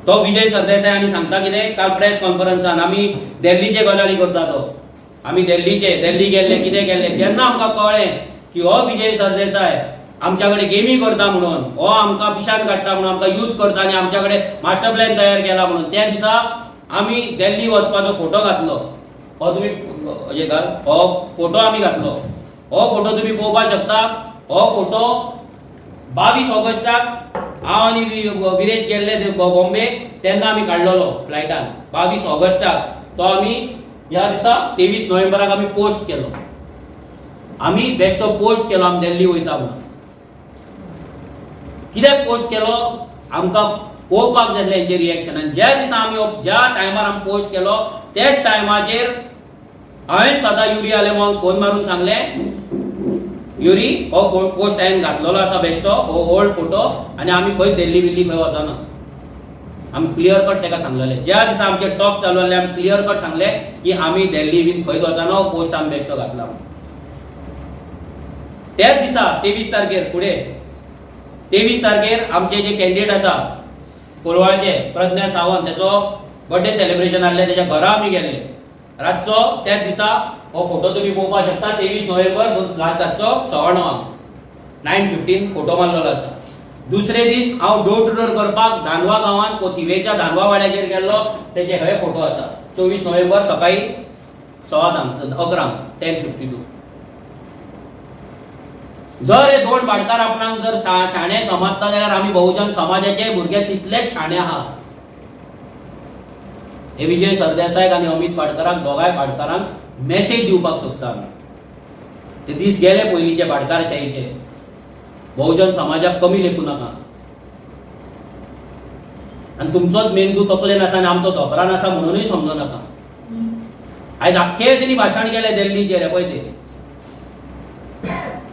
तो विजय सरदेसाय आणि सांगता कितें काल प्रेस कॉन्फरन्सान आमी दिल्लीचे गजाली करता तो आमी दिल्ली गेल्ले कितें गेल्ले जेन्ना आमकां कळ्ळें की हो विजय सरदेसाय आमच्या कडेन गेमी करता म्हणून हो आमकां पिशान काडटा म्हणून आमकां यूज करता आनी आमच्या कडेन मास्टर प्लॅन तयार केला म्हणून त्या दिसा आमी दिल्ली वचपाचो फोटो घातलो हो तुमी हे घाल हो फोटो आमी घातलो हो फोटो तुमी पळोवपाक शकता हो फोटो 22 ऑगस्टाक हांव आनी विरेश गेल्ले बॉम्बे तेन्ना आमी काडलेलो फ्लायटान 22 ऑगस्टाक तो आमी ह्या दिसा 23 नोव्हेंबराक आमी पोस्ट केलो आमी बेश्टो पोस्ट केलो आमी दिल्ली वयता म्हणून कित्याक पोस्ट केलो आमकां पळोवपाक जाय आसलें हेंचें रिएक्शन आनी ज्या दिसा आमी ज्या टायमार आमी पोस्ट केलो त्याच टायमाचेर हांवें सदां युरी आलेमांक फोन मारून सांगलें युरी हो पोस्ट हांवें घातलेलो आसा बेश्टो हो ओल्ड फोटो आनी आमी खंय दिल्ली बिल्ली खंय वचना आमी क्लियर कट ताका सांगलेलें ज्या दिसा आमचे टॉक चालू जाल्ले आमी क्लियर कट सांगलें की आमी दिल्ली बीन खंयच वचना हो पोस्ट आमी बेश्टो घातला त्याच दिसा 23 तारखेर फुडें 23 तारखेर आमचे जे कॅन्डिडेट आसा कोलवाळचे प्रज्ञा सावंत त्याचो बर्थडे सेलिब्रेशन आसलें तेच्या घरा आमी गेल्ले रातचो त्याच दिसा हो फोटो तुम्ही पळोवपाक शकता 23 नोव्हेंबर रातचो 9:15 9:15 फोटो मारलेलो आसा दुसरे दीस हांव डोर टू डोर करपाक धानवा गांवांत कोथिवेच्या धानवा वाड्याचेर गेल्लो तेचे हे फोटो आसा 24 नोव्हेंबर सकाळी 11:15 10:52 जर हे दोन भाटकार आपणाक जर शाणे समजता जाल्यार आमी बहुजन समाजाचे भुरगे तितलेच शाणे आहात हे विजय सरदेसाय आणि अमित भाटकाराक दोगांय भाटकारांक मेसेज दिवपाक सोदता आमी ते दीस गेले पयलींचे भाटकारशाहीचे बहुजन समाजाक कमी लेखू नाका आणि तुमचोच मेंदू तकलेन आसा आणि आमचो धोपरान आसा म्हणूनय समजू नाका आयज आख्खे तेणी भाशण केले दिल्लीचेर हे पळय ते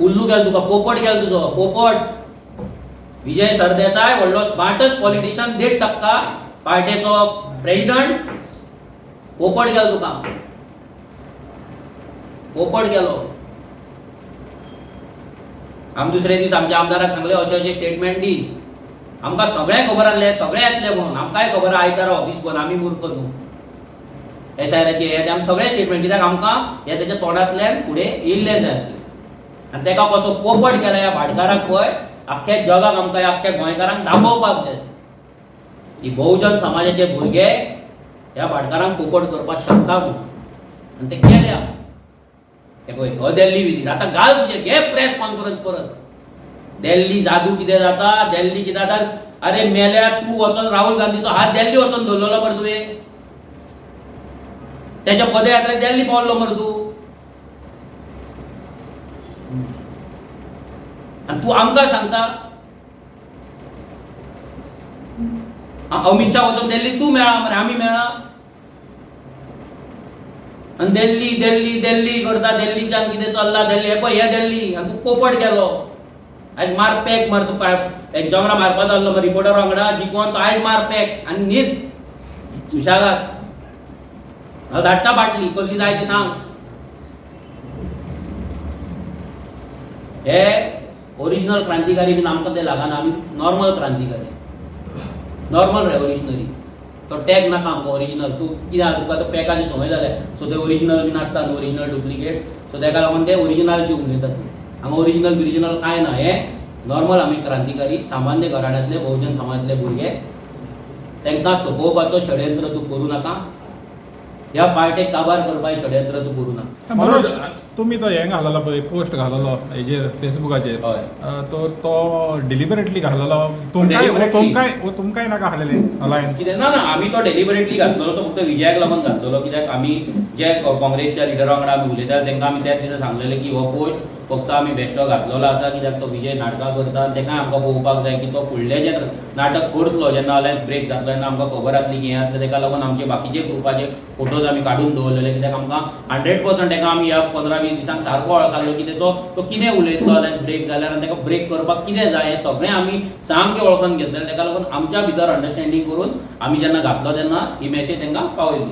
उल्लू गेल तुका पोपट गेल तुजो पोपट विजय सरदेसाय व्हडलो स्मार्टस्ट पॉलिटिशियन 1.5% पार्टीचो प्रेसिडेंट पोपट गेल तुका पोपट गेलो आमी दुसरे दीस आमच्या आमदाराक सांगले अशें स्टेटमेंट दी आमकां सगळें खबर आसलें सगळें येतलें म्हणून आमकांय खबर आयतारा ऑफिस बंद आमी मूर्ख न्हू एसआयराचे हे आमी सगळें स्टेटमेंट कित्याक आमकां हे तेच्या तोंडांतल्यान फुडें येयल्लें जाय आसलें आनी तेका कसो पोपट केला ह्या भाटकाराक पळय आख्ख्या जगाक आमकां आख्ख्या गोंयकारांक दाखोवपाक जाय आसलें ही बहुजन समाजाचे भुरगे ह्या भाटकारांक पोपट करपाक शकता म्हणून आनी ते केल्या हे पळय हो दिल्ली विजीट आतां घाल तुजे घे प्रेस कॉन्फरन्स परत दिल्ली जादू कितें जाता दिल्ली कितें जाता अरे मेल्या तूं वचून राहुल गांधीचो हात दिल्ली वचून धरलेलो मरे तुवें तेच्या पदयात्रेक दिल्ली पावल्लो मरे तूं आनी तूं आमकां सांगता अमित शाह वचून दिल्ली तूं मेळा मरे आमी मेळा आनी दिल्ली दिल्ली दिल्ली करता दिल्लीच्यान कितें चल्ला दिल्ली हे पळय हे दिल्ली आनी तूं पोपट गेलो आयज मार पॅक मार तूं एक्झाम वांगडा मारपा जाल्लो मरे रिपोर्टर वांगडा जिखोन तो आयज मार पॅक आनी न्हीद सुशागाद हांव धाडटा बाटली कसली जाय ती सांग हे ओरिजिनल क्रांतिकारी बीन आमकां ते लागना आमी नॉर्मल क्रांतिकारी नॉर्मल रेव्होल्युशनरी तो टॅग नाका आमकां ओरिजिनल तूं कित्याक तुका तो पॅकाची संवय जाल्या सो ते ओरिजिनल बीन आसता न्हू ओरिजिनल डुप्लिकेट सो तेका लागून ते ओरिजिनलची उलयता तूं हांगा ओरिजिनल बिरिजिनल कांय ना हे नॉर्मल आमी क्रांतिकारी सामान्य घराण्यांतले बहुजन समाजातले भुरगे तांकां सोपोवपाचो षडयंत्र तूं करूं नाका ह्या पार्टेक काबार करपाचें षडयंत्र तूं करूं नाका मनोज तुम्ही तो हें घाललो पळय पोस्ट घाललो हेजेर फेसबुकाचेर तो डिलिबरेटली घाललो तुमकांय नाका आहलेले अलायन्स कितें ना आमी तो डेलिबरेटली घातलेलो तो फक्त विजयाक लागून घातलेलो कित्याक आमी जे काँग्रेसच्या लिडरा वांगडा आमी उलयतात तांकां आमी त्याच दिसा सांगलेलें की हो पोस्ट फक्त आमी बेश्टो घातलेलो आसा कित्याक तो विजय नाटकां करता ताका आमकां पळोवपाक जाय की तो फुडलें जे नाटक करतलो जेन्ना अलायन्स ब्रेक जातलो तेन्ना आमकां खबर आसली की हें आसलें ताका लागून आमचे बाकीचे ग्रुपाचे फोटोज आमी काडून दवरलेले कित्याक आमकां 100% ताका आमी ह्या 15-20 दिसांक सारको वळखलो की तो कितें उलयतलो अलायन्स ब्रेक जाल्यार आनी ताका ब्रेक करपाक कितें जाय हें सगळें आमी सामकें वळखून घेतलेलें ताका लागून आमच्या भितर अंडरस्टँडींग करून आमी जेन्ना घातलो तेन्ना ही मॅसेज तांकां पावयली